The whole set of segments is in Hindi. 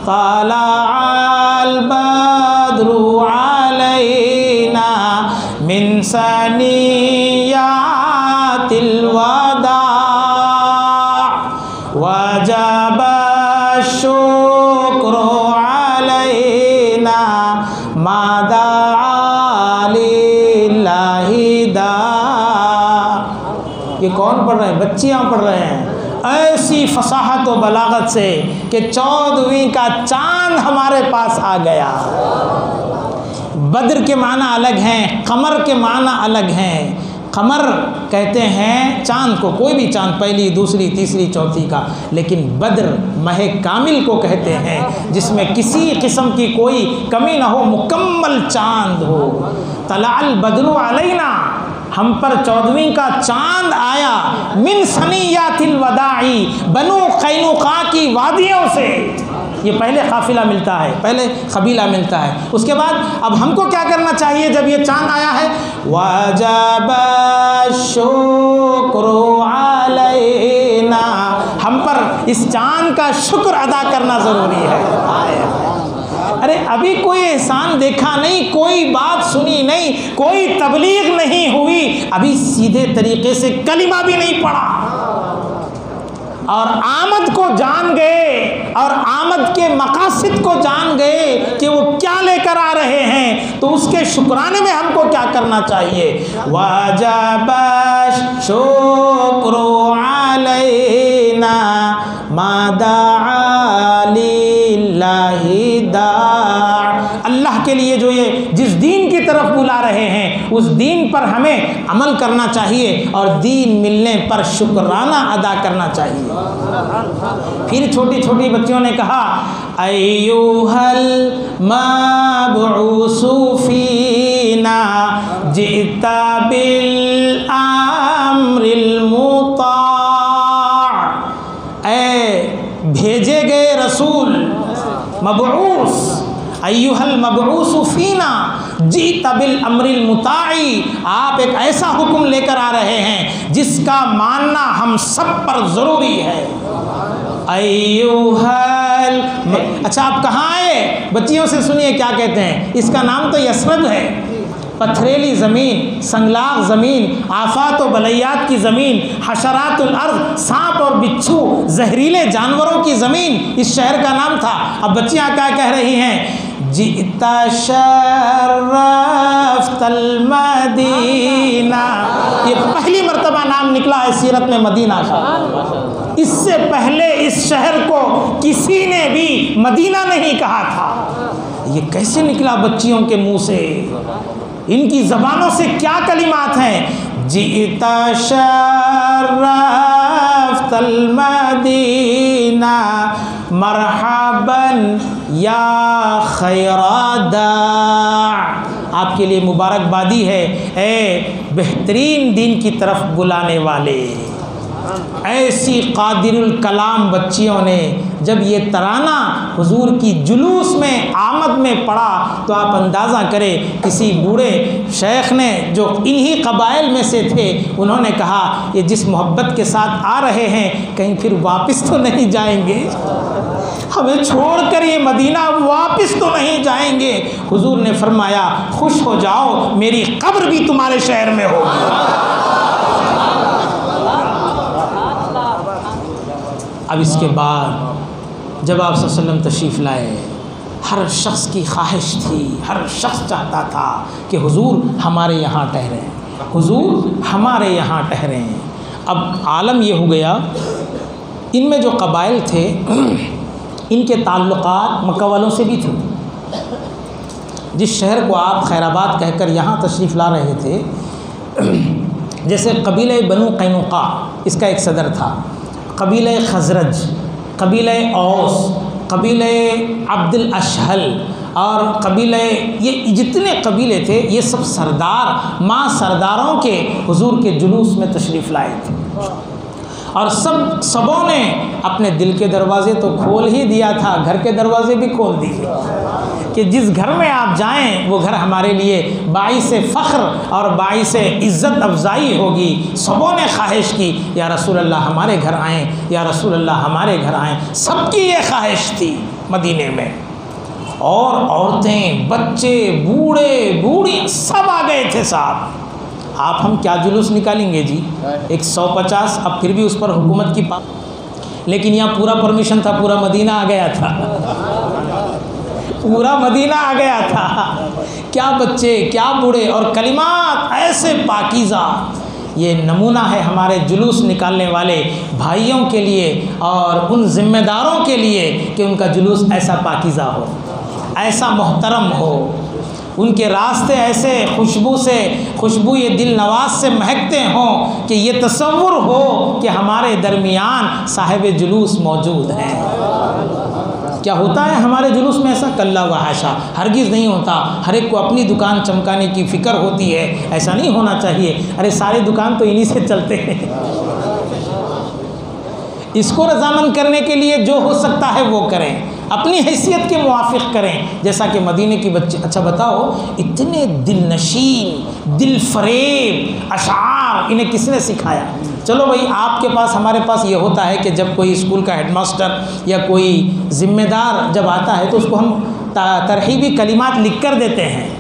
तलाअल बद्रु अलैना मिन सनियातिल वदा वजब शुक्र अलैना मादा लिल्लाहि दा। ये कौन पढ़ रहे हैं? बच्चियाँ पढ़ रहे हैं ऐसी फसाहत व बलागत से कि 14वीं का चांद हमारे पास आ गया। बद्र के माना अलग हैं, कमर के माना अलग हैं। कमर कहते हैं चांद को, कोई भी चांद, पहली दूसरी तीसरी चौथी का, लेकिन बद्र महे कामिल को कहते हैं जिसमें किसी किस्म की कोई कमी ना हो, मुकम्मल चांद हो। तलाअल बद्रु अलैना, हम पर 14वीं का चांद आया, मिन सनियातिल वदाई, बनु कैनुका की वादियों से। ये पहले काफिला मिलता है, पहले कबीला मिलता है, उसके बाद अब हमको क्या करना चाहिए जब ये चांद आया है? वजब शुक्र अलैना, हम पर इस चांद का शुक्र अदा करना ज़रूरी है। अरे अभी कोई एहसान देखा नहीं, कोई बात सुनी नहीं, कोई तबलीग नहीं हुई, अभी सीधे तरीके से कलिमा भी नहीं पढ़ा और आमद को जान गए और आमद के मकासद को जान गए कि वो क्या लेकर आ रहे हैं, तो उसके शुक्राने में हमको क्या करना चाहिए? वजब शुक्र अलैना मादा लिल्लाहि दा। अल्लाह के लिए जो ये जिस दीन की तरफ बुला रहे हैं उस दीन पर हमें अमल करना चाहिए और दीन मिलने पर शुक्राना अदा करना चाहिए। फिर छोटी छोटी बच्चियों ने कहा अय्युहल मबऊसु फीना जिता बिल अम्रिल मुता, भेजे गए रसूल मबऊस, अय्युहल मबऊसु फीना जीता बिल अम्रिल मुताई, आप एक ऐसा हुक्म लेकर आ रहे हैं जिसका मानना हम सब पर ज़रूरी है। अय्युहल, अच्छा आप कहाँ आए? बच्चियों से सुनिए क्या कहते हैं। इसका नाम तो यसरब है, पथरेली ज़मीन, संगलाग ज़मीन, आफात व बलैयात की ज़मीन, हशरातुल अर्ज़, सांप और बिच्छू, जहरीले जानवरों की ज़मीन, इस शहर का नाम था। अब बच्चियाँ क्या कह रही हैं? जिता शर्रफ़्तल मदीना, ये पहली मर्तबा नाम निकला है सीरत में मदीना का। इससे पहले इस शहर को किसी ने भी मदीना नहीं कहा था। ये कैसे निकला बच्चियों के मुंह से? इनकी ज़बानों से क्या कलिमात हैं? जीता शर्रफ़्तल मदीना मरहबन या खैरादा, आपके लिए मुबारकबादी है ए बेहतरीन दीन की तरफ बुलाने वाले। ऐसी कादिरुल कलाम बच्चियों ने जब ये तराना हुजूर की जुलूस में आमद में पढ़ा तो आप अंदाज़ा करें किसी बूढ़े शेख ने जो इन्हीं कबाइल में से थे, उन्होंने कहा ये जिस मोहब्बत के साथ आ रहे हैं कहीं फिर वापस तो नहीं जाएंगे, हमें छोड़कर ये मदीना वापस तो नहीं जाएंगे। हुजूर ने फरमाया खुश हो जाओ, मेरी कब्र भी तुम्हारे शहर में होगी। अब इसके बाद जब आप सल्लल्लाहु अलैहि वसल्लम तशरीफ़ लाए, हर शख्स की ख्वाहिश थी, हर शख्स चाहता था कि हुजूर हमारे यहाँ ठहरें, हुजूर हमारे यहाँ ठहरें। अब आलम ये हो गया, इनमें जो कबाइल थे इनके ताल्लुकात मक्का वालों से भी थे। जिस शहर को आप खैराबाद कहकर यहाँ तशरीफ़ ला रहे थे, जैसे कबीले बनु कैनुका, इसका एक सदर था, कबीले खजरज, कबीले औस, कबीले अब्दुल अशहल और कबीले, ये जितने कबीले थे ये सब सरदार माँ सरदारों के हुजूर के जुलूस में तशरीफ़ लाए थे। और सबों ने अपने दिल के दरवाज़े तो खोल ही दिया था, घर के दरवाज़े भी खोल दिए कि जिस घर में आप जाएं वो घर हमारे लिए बाइसे फ़ख्र और बाइसे इज़्ज़त अफजाई होगी। सबों ने ख्वाहिश की या रसूल अल्लाह हमारे घर आएँ, या रसूल अल्लाह हमारे घर आएँ, सबकी ये ख्वाहिश थी। मदीने में, और औरतें, बच्चे, बूढ़े बूढ़ी सब आ गए थे साहब। आप हम क्या जुलूस निकालेंगे जी, 150, अब फिर भी उस पर हुकूमत की लेकिन यहाँ पूरा परमिशन था, पूरा मदीना आ गया था, पूरा मदीना आ गया था। क्या बच्चे, क्या बूढ़े, और कलिमात ऐसे पाकीज़ा। ये नमूना है हमारे जुलूस निकालने वाले भाइयों के लिए और उन ज़िम्मेदारों के लिए कि उनका जुलूस ऐसा पाकीज़ा हो, ऐसा मोहतरम हो, उनके रास्ते ऐसे खुशबू ये दिल नवाज से महकते हों कि ये तसव्वुर हो कि हमारे दरमियान साहिब जुलूस मौजूद हैं। क्या होता है हमारे जुलूस में ऐसा? कल्ला व हाशा, हरगिज़ नहीं होता। हर एक को अपनी दुकान चमकाने की फ़िक्र होती है, ऐसा नहीं होना चाहिए। अरे सारी दुकान तो इन्हीं से चलते हैं। इसको रज़ामंद करने के लिए जो हो सकता है वो करें, अपनी हैसियत के मुआफ़िक़ करें, जैसा कि मदीने की बच्चे। अच्छा बताओ, इतने दिलनशीन, दिल फरेब अशार इन्हें किसने सिखाया? चलो भाई, आपके पास, हमारे पास ये होता है कि जब कोई स्कूल का हेडमास्टर या कोई ज़िम्मेदार जब आता है तो उसको हम तरहीबी कलिमात लिख कर देते हैं।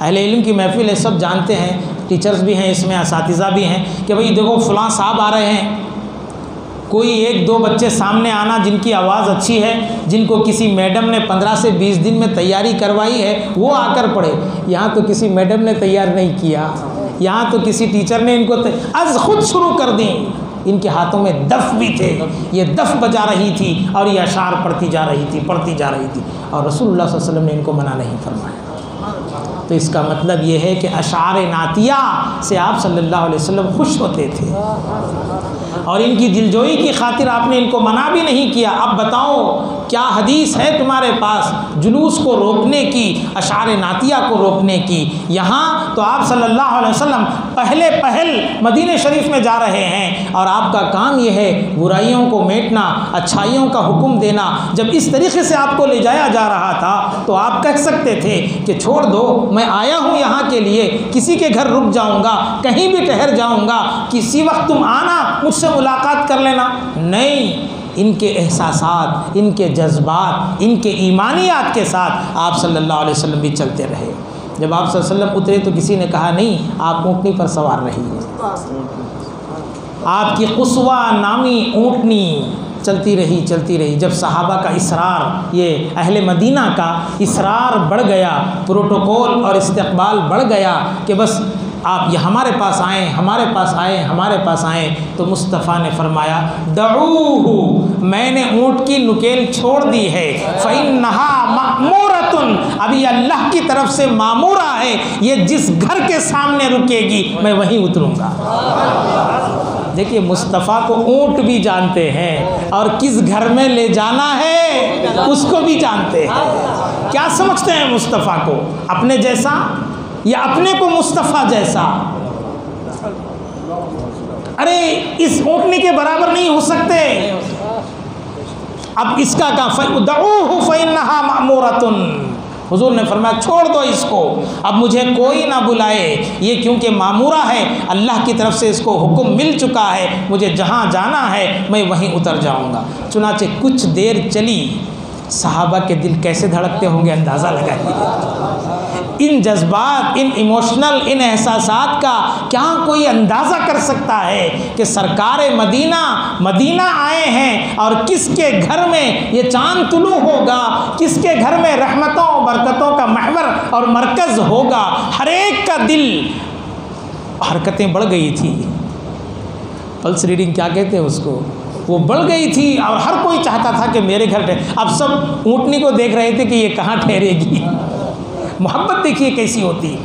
अहले इल्म की महफ़िल है, सब जानते हैं, टीचर्स भी हैं इसमें, असातिज़ा भी हैं कि भाई देखो फ़लाँ साहब आ रहे हैं। कोई 1-2 बच्चे सामने आना जिनकी आवाज़ अच्छी है, जिनको किसी मैडम ने 15 से 20 दिन में तैयारी करवाई है, वो आकर पढ़े। यहाँ तो किसी मैडम ने तैयार नहीं किया, यहाँ तो किसी टीचर ने इनको आज खुद शुरू कर दी। इनके हाथों में दफ़ भी थे, ये दफ़ बजा रही थी और ये अशार पढ़ती जा रही थी। और रसूलुल्लाह सल्लल्लाहु अलैहि वसल्लम ने इनको मना नहीं फरमाया। तो इसका मतलब ये है कि अशार नातिया से आप सल्लल्लाहु अलैहि वसल्लम खुश होते थे और इनकी दिलजोई की खातिर आपने इनको मना भी नहीं किया। अब बताओ, क्या हदीस है तुम्हारे पास जुलूस को रोकने की, अशार नातिया को रोकने की? यहाँ तो आप सल्लल्लाहु अलैहि वसल्लम पहल मदीने शरीफ में जा रहे हैं और आपका काम ये है बुराइयों को मेटना, अच्छाइयों का हुक्म देना। जब इस तरीके से आपको ले जाया जा रहा था तो आप कह सकते थे कि छोड़ दो, मैं आया हूँ यहाँ के लिए, किसी के घर रुक जाऊँगा, कहीं भी ठहर जाऊँगा, किसी वक्त तुम आना, मुझसे मुलाकात कर लेना। नहीं, इनके एहसासात, इनके जज्बात, इनके ईमानियात के साथ आप सल्लल्लाहु अलैहि वसल्लम भी चलते रहे। जब आप सल्लल्लाहु अलैहि वसल्लम उतरे तो किसी ने कहा नहीं, आप ऊँटनी पर सवार रहिए। आपकी कुस्वा नामी ऊँटनी चलती रही। जब सहाबा का इसरार, ये अहले मदीना का इसरार बढ़ गया, प्रोटोकॉल और इस्तकबाल बढ़ गया कि बस आप ये हमारे पास आएँ, तो मुस्तफ़ा ने फरमाया दऊहु, मैंने ऊँट की नुकेल छोड़ दी है, फ़इन्नहा मामूरतुन, अभी अल्लाह की तरफ से मामूरा है, ये जिस घर के सामने रुकेगी मैं वहीं उतरूँगा। देखिए, मुस्तफ़ा को ऊँट भी जानते हैं और किस घर में ले जाना है उसको भी जानते हैं। क्या समझते हैं मुस्तफ़ा को? अपने जैसा या अपने को मुस्तफ़ा जैसा? अरे इस ऊँटनी के बराबर नहीं हो सकते। अब इसका का दऊहु फ़इन्नहा मामूरतुन, हुजूर ने फरमाया छोड़ दो इसको, अब मुझे कोई ना बुलाए, ये क्योंकि मामूरा है, अल्लाह की तरफ से इसको हुक्म मिल चुका है, मुझे जहाँ जाना है मैं वहीं उतर जाऊँगा। चुनाचे कुछ देर चली, सहाबा के दिल कैसे धड़कते होंगे अंदाज़ा लगाइए। इन जज्बात, इन इमोशनल, इन एहसासात का क्या कोई अंदाज़ा कर सकता है कि सरकार मदीना आए हैं और किसके घर में ये चांद तुलू होगा, किसके घर में रहमतों बरकतों का महवर और मरकज़ होगा। हर एक का दिल, हरकतें बढ़ गई थी, पल्स रीडिंग क्या कहते हैं उसको, वो बढ़ गई थी और हर कोई चाहता था कि मेरे घर ठहरे। अब सब ऊँटनी को देख रहे थे कि ये कहाँ ठहरेगी। मोहब्बत देखिए कैसी होती।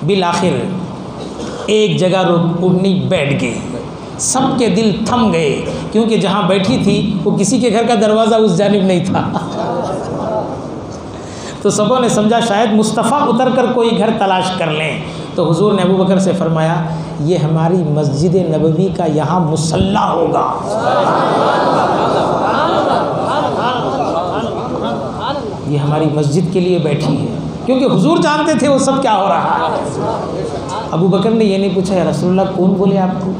बिल आखिर एक जगह ऊँटनी बैठ गई, सबके दिल थम गए, क्योंकि जहाँ बैठी थी वो किसी के घर का दरवाज़ा उस जानिब नहीं था। तो सबों ने समझा शायद मुस्तफ़ा उतर कर कोई घर तलाश कर लें। तो हुजूर ने अबू बकर से फरमाया ये हमारी मस्जिद नबवी का यहाँ मुसल्ला होगा, ये हमारी मस्जिद के लिए बैठी है, क्योंकि हुजूर जानते थे वो सब क्या हो रहा है। अबू बकर ने ये नहीं पूछा या रसूलुल्लाह कौन बोले आपको?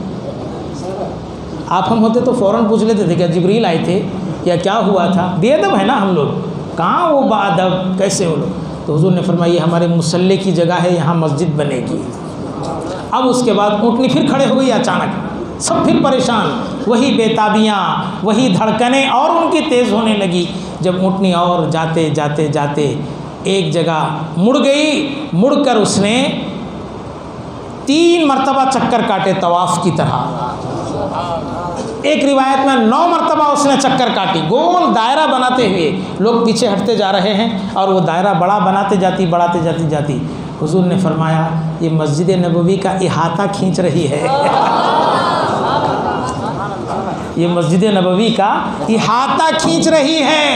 आप हम होते तो फ़ौरन पूछ लेते थे क्या जिब्रील आए थे, या क्या हुआ था? बेअदब है ना हम लोग, कहाँ वो बाअदब, कैसे वो लोग? तो हुजूर ने फरमाया ये हमारे मुसल्ले की जगह है, यहाँ मस्जिद बनेगी। अब उसके बाद ऊँटनी फिर खड़े हो गई अचानक, सब फिर परेशान, वही बेताबियाँ, वही धड़कनें और उनकी तेज़ होने लगी। जब ऊँटनी और जाते जाते जाते एक जगह मुड़ गई, मुड़कर उसने 3 मरतबा चक्कर काटे तवाफ़ की तरह। एक रिवायत में 9 मरतबा उसने चक्कर काटी, गोल दायरा बनाते हुए। लोग पीछे हटते जा रहे हैं और वो दायरा बड़ा बनाते जाती। हुजूर ने फरमाया ये मस्जिद नबवी का इहाता खींच रही है। ये मस्जिद नबवी का इहाता खींच रही है।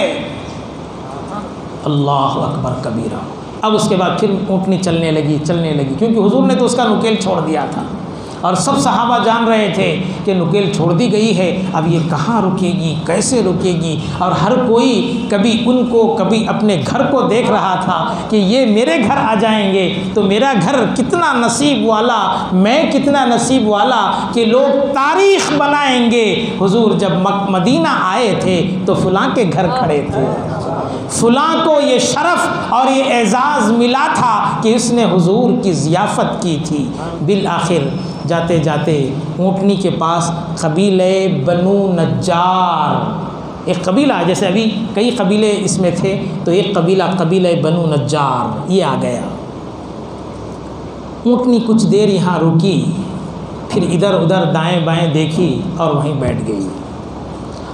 अल्लाह अकबर कबीरा। अब उसके बाद फिर ऊँटनी चलने लगी, क्योंकि हुजूर ने तो उसका नुकेल छोड़ दिया था और सब सहाबा जान रहे थे कि नुकेल छोड़ दी गई है, अब ये कहाँ रुकेगी, कैसे रुकेगी। और हर कोई कभी उनको, कभी अपने घर को देख रहा था कि ये मेरे घर आ जाएंगे तो मेरा घर कितना नसीब वाला, मैं कितना नसीब वाला कि लोग तारीख़ बनाएंगे। हुजूर जब मदीना आए थे तो फलां के घर खड़े थे, फलां को ये शरफ़ और ये एज़ाज़ मिला था कि उसने हुजूर की ज़ियाफ़त की थी। बिल आखिर जाते जाते ऊँटनी के पास कबीले बनु नज्जार, एक कबीला, जैसे अभी कई कबीले इसमें थे तो एक कबीला कबीले बनु नज्जार ये आ गया। ऊँटनी कुछ देर यहाँ रुकी, फिर इधर उधर दाएं बाएं देखी और वहीं बैठ गई।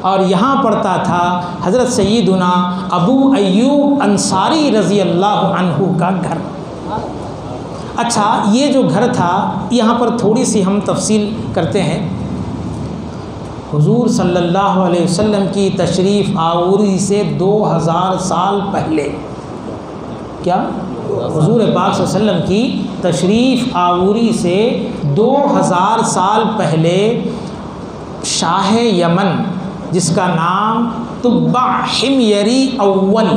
और यहाँ पड़ता था हज़रत सैयदुना अबू अय्यूब अंसारी रज़ी अल्लाह अन्हु का घर। अच्छा, ये जो घर था यहाँ पर थोड़ी सी हम तफसील करते हैं। हुजूर सल्लल्लाहु अलैहि वसल्लम की तशरीफ़ आवरी से 2000 साल पहले, क्या हुजूर पाक सल्लल्लाहु अलैहि वसल्लम की तशरीफ़ आवरी से 2000 साल पहले शाह यमन जिसका नाम तुब्बा हिमयरी अव्वल,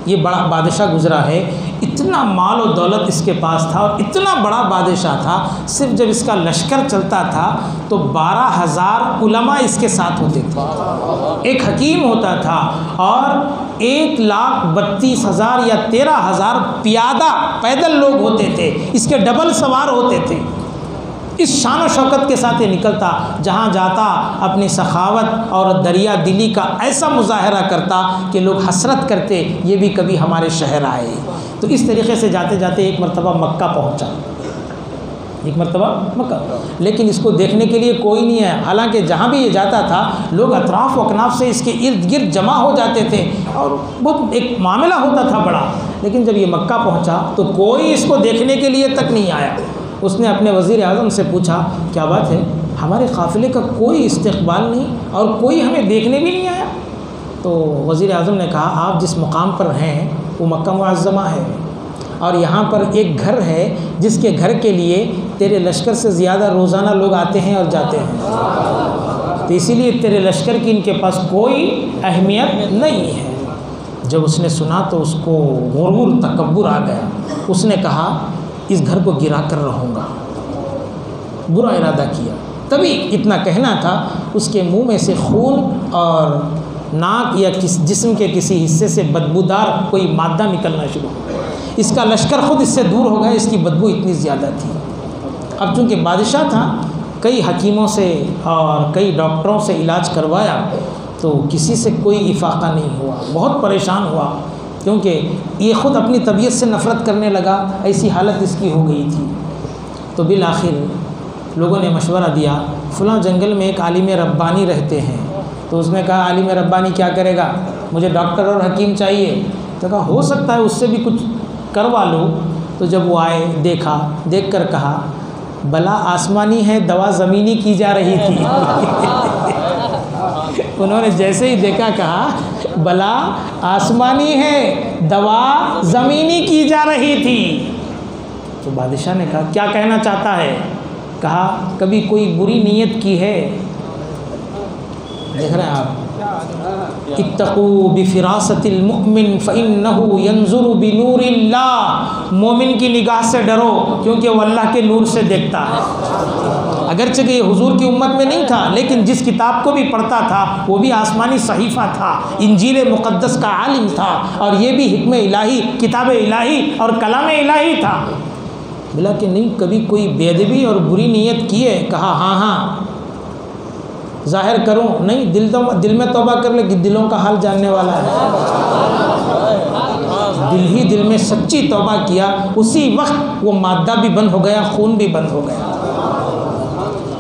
ये बड़ा बादशाह गुज़रा है। इतना माल और दौलत इसके पास था और इतना बड़ा बादशाह था, सिर्फ जब इसका लश्कर चलता था तो 12,000 उलमा इसके साथ होते थे, एक हकीम होता था और 1,32,000 या 13,000 पियादा पैदल लोग होते थे, इसके डबल सवार होते थे। इस शान और शौकत के साथ ये निकलता, जहाँ जाता अपनी सखावत और दरिया दिली का ऐसा मुजाहरा करता कि लोग हसरत करते ये भी कभी हमारे शहर आए। तो इस तरीके से जाते जाते एक मरतबा मक्का पहुँचा, मक्का, लेकिन इसको देखने के लिए कोई नहीं है। हालांकि जहाँ भी ये जाता था लोग अतराफ़ वकनाफ से इसके इर्द गिर्द जमा हो जाते थे और बहुत एक मामला होता था बड़ा। लेकिन जब ये मक्का पहुँचा तो कोई इसको देखने के लिए तक नहीं आया। उसने अपने वज़ीर आज़म से पूछा, क्या बात है, हमारे काफ़िले का कोई इस्तक़बाल नहीं और कोई हमें देखने भी नहीं आया। तो वज़ीर आज़म ने कहा, आप जिस मुकाम पर हैं वो मक्का मुअज़्ज़मा है और यहाँ पर एक घर है जिसके घर के लिए तेरे लश्कर से ज़्यादा रोज़ाना लोग आते हैं और जाते हैं, तो इसीलिए तेरे लश्कर की इनके पास कोई अहमियत नहीं है। जब उसने सुना तो उसको गुरूर तकब्बुर आ गया। उसने कहा, इस घर को गिरा कर रहूँगा, बुरा इरादा किया। तभी इतना कहना था, उसके मुंह में से खून और नाक या जिस्म के किसी हिस्से से बदबूदार कोई मादा निकलना शुरू हो गया। इसका लश्कर ख़ुद इससे दूर हो गया, इसकी बदबू इतनी ज़्यादा थी। अब चूँकि बादशाह था, कई हकीमों से और कई डॉक्टरों से इलाज करवाया तो किसी से कोई इफ़ाक़ा नहीं हुआ। बहुत परेशान हुआ क्योंकि ये ख़ुद अपनी तबीयत से नफ़रत करने लगा, ऐसी हालत इसकी हो गई थी। तो बिल आखिर लोगों ने मशवरा दिया, फ़लाँ जंगल में एक आलिम रब्बानी रहते हैं। तो उसने कहा, आलिम रब्बानी क्या करेगा, मुझे डॉक्टर और हकीम चाहिए। तो कहा, हो सकता है उससे भी कुछ करवा लो। तो जब वो आए, देखा, देख कर कहा, बला आसमानी है, दवा ज़मीनी की जा रही थी। उन्होंने जैसे ही देखा कहा, बला आसमानी है, दवा ज़मीनी की जा रही थी। तो बादशाह ने कहा, क्या कहना चाहता है? कहा, कभी कोई बुरी नीयत की है? देख रहे हैं आप, इत्तक़ू बिफ़िरासतिल मुमिन फ़इन्नहु यंज़ुरु बिनूरिल्लाह, मोमिन की निगाह से डरो क्योंकि वो अल्लाह के नूर से देखता है। अगरचे कि ये हुजूर की उम्मत में नहीं था, लेकिन जिस किताब को भी पढ़ता था वो भी आसमानी सहीफ़ा था, इंजील मुक़द्दस का आलिम था, और ये भी हिक्म इलाही, किताब इलाही और कलाम इलाही था। बोला कि नहीं, कभी कोई बेअदबी और बुरी नीयत की है? कहा हाँ हाँ, ज़ाहिर करूं? नहीं, दिल में तौबा कर ले कि दिलों का हाल जानने वाला है। दिल ही दिल में सच्ची तौबा किया, उसी वक्त वो मादा भी बंद हो गया, खून भी बंद हो गया।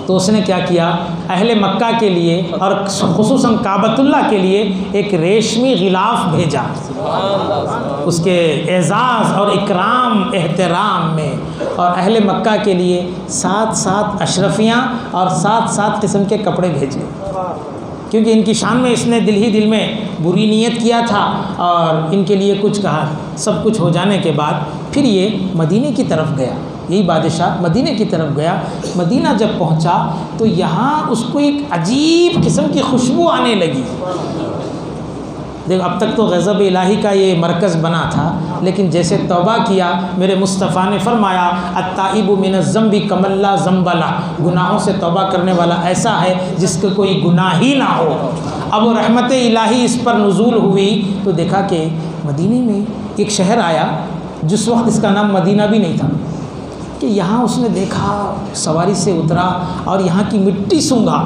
तो उसने क्या किया, अहले मक्का के लिए और खुसूसन काबतुल्लाह के लिए एक रेशमी गिलाफ भेजा, उसके एज़ाज़ और इकराम एहतराम में, और अहले मक्का के लिए 7 अशरफियाँ और 7 किस्म के कपड़े भेजे, क्योंकि इनकी शान में इसने दिल ही दिल में बुरी नीयत किया था और इनके लिए कुछ कहा। सब कुछ हो जाने के बाद फिर ये मदीने की तरफ गया, यही बादशाह मदीने की तरफ गया। मदीना जब पहुंचा तो यहाँ उसको एक अजीब किस्म की खुशबू आने लगी। देख, अब तक तो गज़ब इलाही का ये मरकज़ बना था, लेकिन जैसे तौबा किया, मेरे मुस्तफ़ा ने फरमाया अत्ताइबु मिनज़्ज़म्बि कमल्ला ज़म्बला, गुनाहों से तौबा करने वाला ऐसा है जिसका कोई गुनाह ही ना हो। अब वो रहमत इलाही इस पर नुज़ूल हुई तो देखा कि मदीने में एक शहर आया, जिस वक्त इसका नाम मदीना भी नहीं था, कि यहाँ उसने देखा, सवारी से उतरा और यहाँ की मिट्टी सूंघा,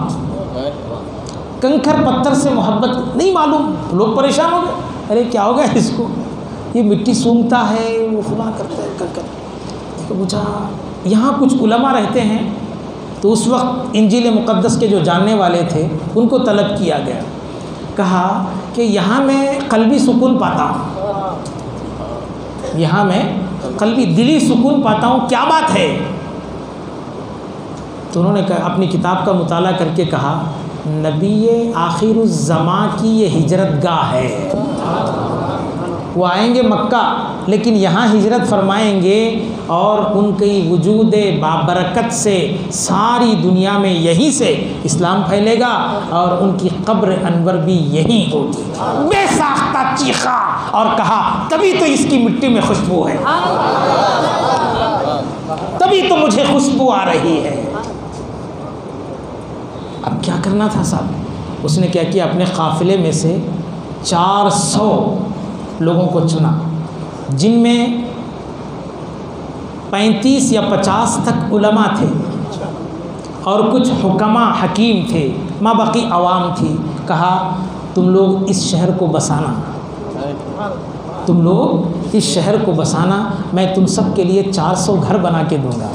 कंकर पत्थर से मोहब्बत नहीं मालूम। लोग परेशान हो गए, अरे क्या हो गया इसको, ये मिट्टी सूंघता है, वो फुला करता है कंकर। तो पूछा यहाँ कुछ उलमा रहते हैं, तो उस वक्त इंजील मुक़द्दस के जो जानने वाले थे उनको तलब किया गया। कहा कि यहाँ मैं क़ल्बी सुकून पाता हूँ, यहाँ मैं क़ल्बी दिली सुकून पाता हूँ, क्या बात है? तो उन्होंने अपनी किताब का मुताला करके कहा नबी आखिरुज़्ज़मा की ये हिजरत गाह है। वो आएंगे मक्का, लेकिन यहाँ हिजरत फरमाएंगे और उनकी वजूद बाबरकत से सारी दुनिया में यहीं से इस्लाम फैलेगा और उनकी कब्र अनवर भी यहीं होगी। बेसाख्ता चीखा और कहा तभी तो इसकी मिट्टी में खुशबू है, तभी तो मुझे खुशबू आ रही है। अब क्या करना था साहब? उसने क्या किया, अपने काफ़िले में से 400 लोगों को चुना, जिनमें 35 या 50 तक उलमा थे और कुछ हुक्मा हकीम थे, माँ बाकी अवाम थी। कहा तुम लोग इस शहर को बसाना, तुम लोग इस शहर को बसाना, मैं तुम सब के लिए 400 घर बना के दूँगा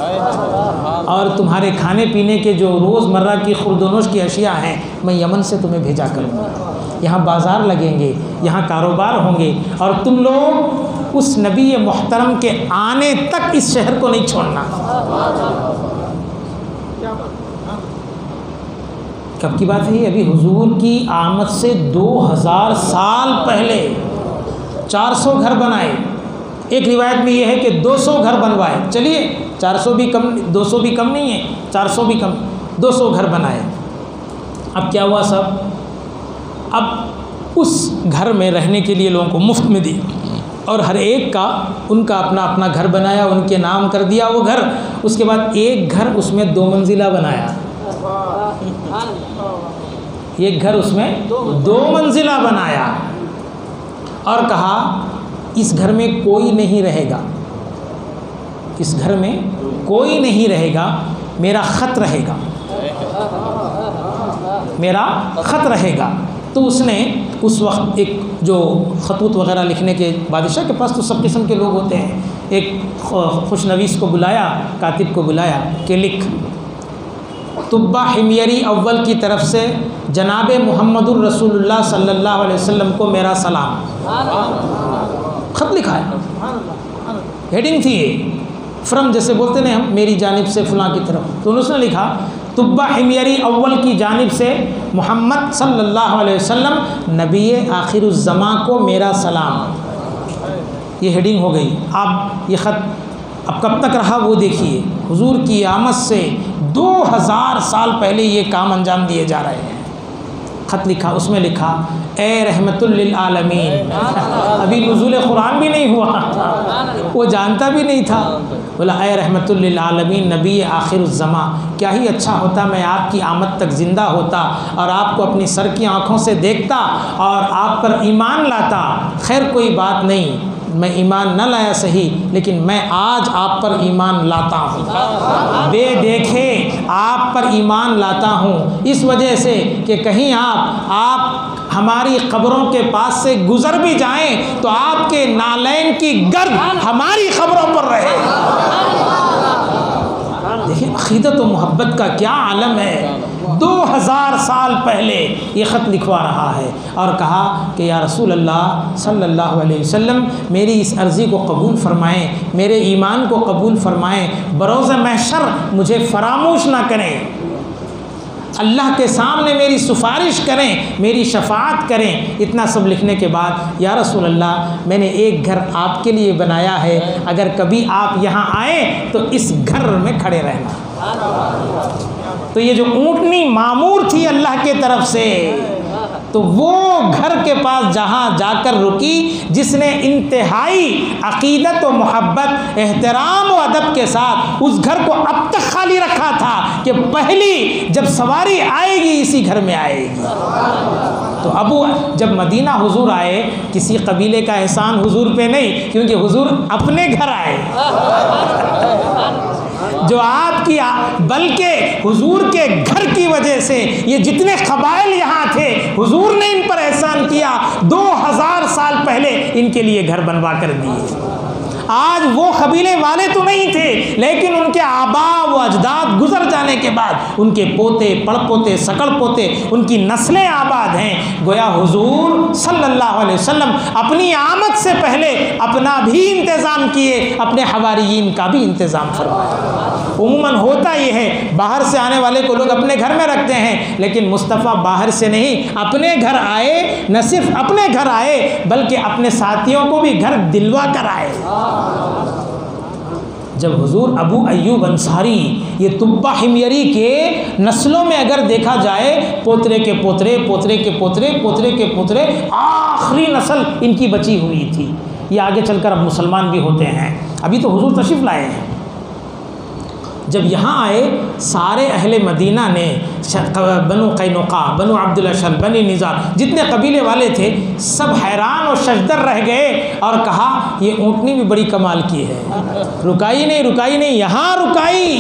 और तुम्हारे खाने पीने के जो रोज़मर्रा की खुर्दोनोश की अशिया हैं मैं यमन से तुम्हें भेजा करूँगा। यहाँ बाज़ार लगेंगे, यहाँ कारोबार होंगे और तुम लोग उस नबी मोहतरम के आने तक इस शहर को नहीं छोड़ना। कब की बात है ये? अभी हुजूर की आमद से 2000 साल पहले 400 घर बनाए। एक रिवायत में ये है कि 200 घर बनवाए। चलिए 400 भी कम, 200 भी कम नहीं है, 400 भी कम, 200 घर बनाए। अब क्या हुआ साहब, अब उस घर में रहने के लिए लोगों को मुफ्त में दी और हर एक का उनका अपना अपना घर बनाया, उनके नाम कर दिया वो घर। उसके बाद एक घर उसमें 2 मंजिला बनाया, एक घर उसमें 2 मंजिला बनाया और कहा इस घर में कोई नहीं रहेगा, इस घर में कोई नहीं रहेगा, मेरा ख़त रहेगा, मेरा ख़त रहेगा। तो उसने उस वक्त एक जो खतूत वग़ैरह लिखने के, बादशाह के पास तो सब किस्म के लोग होते हैं, एक खुशनवीस को बुलाया, कातिब को बुलाया कि लिख, तुब्बा हिमयरी अव्वल की तरफ से जनाब मुहम्मदुर रसूलुल्लाह सल्लल्लाहु अलैहि वसल्लम को मेरा सलाम। ख़त लिखा है, हेडिंग थी ये, फ्रम जैसे बोलते हैं हम, मेरी जानिब से फ़लाँ की तरफ। तो उसने लिखा तुब्बा हिमयरी अव्वल की जानिब से मोहम्मद सल्लल्लाहु अलैहि वसल्लम नबी आखिरुज़्ज़मा को मेरा सलाम। ये हेडिंग हो गई। अब ये ख़त अब कब तक रहा वो देखिए। हुजूर की आमद से 2000 साल पहले ये काम अंजाम दिए जा रहे हैं। ख़त लिखा, उसमें लिखा ए रहमतुल लिल आलमीन। अभी नुज़ूल कुरान भी नहीं हुआ था, वो जानता भी नहीं था। बोला ए रहमतुल लिल आलमीन नबी आखिरुज़्ज़मा, क्या ही अच्छा होता मैं आपकी आमद तक ज़िंदा होता और आपको अपनी सर की आँखों से देखता और आप पर ईमान लाता। खैर कोई बात नहीं, मैं ईमान न लाया सही, लेकिन मैं आज आप पर ईमान लाता हूँ, बे देखे आप पर ईमान लाता हूँ, इस वजह से कि कहीं आप हमारी क़ब्रों के पास से गुज़र भी जाएं तो आपके नालैन की गर्द हमारी क़ब्रों पर रहे। देखिए अक़ीदत व मोहब्बत का क्या आलम है। 2000 साल पहले ये ख़त लिखवा रहा है और कहा कि या रसूल अल्लाह सल्लल्लाहु अलैहि वसल्लम मेरी इस अर्ज़ी को कबूल फ़रमाएँ, मेरे ईमान को कबूल फ़रमाएँ, बरोज़ महशर मुझे फरामोश ना करें, अल्लाह के सामने मेरी सिफारिश करें, मेरी शफाअत करें। इतना सब लिखने के बाद या रसूल अल्लाह मैंने एक घर आपके लिए बनाया है, अगर कभी आप यहाँ आए तो इस घर में खड़े रहना। तो ये जो ऊँटनी मामूर थी अल्लाह के तरफ से, तो वो घर के पास जहाँ जाकर रुकी, जिसने इंतहाई अक़ीदत व मोहब्बत एहतराम व अदब के साथ उस घर को अब तक खाली रखा था कि पहली जब सवारी आएगी इसी घर में आएगी। तो अबू जब मदीना हुजूर आए, किसी कबीले का एहसान हुजूर पे नहीं, क्योंकि हुजूर अपने घर आए जो आपकी, बल्कि हुजूर के घर की वजह से ये जितने कबाइल यहाँ थे हुजूर ने इन पर एहसान किया, 2000 साल पहले इनके लिए घर बनवा कर दिए। आज वो कबीले वाले तो नहीं थे, लेकिन उनके आबा व अजदाद गुजर जाने के बाद उनके पोते पड़पोते सकड़ पोते उनकी नस्लें आबाद हैं। गोया हुजूर सल्लल्लाहु अलैहि वसल्लम अपनी आमद से पहले अपना भी इंतज़ाम किए, अपने हवारियीन का भी इंतज़ाम फरमाया। उमूमन होता ये है, बाहर से आने वाले को लोग अपने घर में रखते हैं, लेकिन मुस्तफ़ा बाहर से नहीं अपने घर आए, न सिर्फ अपने घर आए बल्कि अपने साथियों को भी घर दिलवा कर आए। जब हुजूर अबू अय्यूब अंसारी, ये तुब्बा हिमयरी के नस्लों में अगर देखा जाए, पोतरे के पोतरे, पोतरे के पोतरे, पोतरे के पोतरे, आखिरी नस्ल इनकी बची हुई थी। ये आगे चलकर अब मुसलमान भी होते हैं, अभी तो हुजूर तशरीफ़ लाए हैं। जब यहाँ आए सारे अहले मदीना ने, बनु कैनुका, बनु अब्दुल अशर, बनी निज़ार, जितने कबीले वाले थे सब हैरान और शजदर रह गए और कहा ये ऊँटनी भी बड़ी कमाल की है, रुकाई नहीं, यहाँ रुकाई।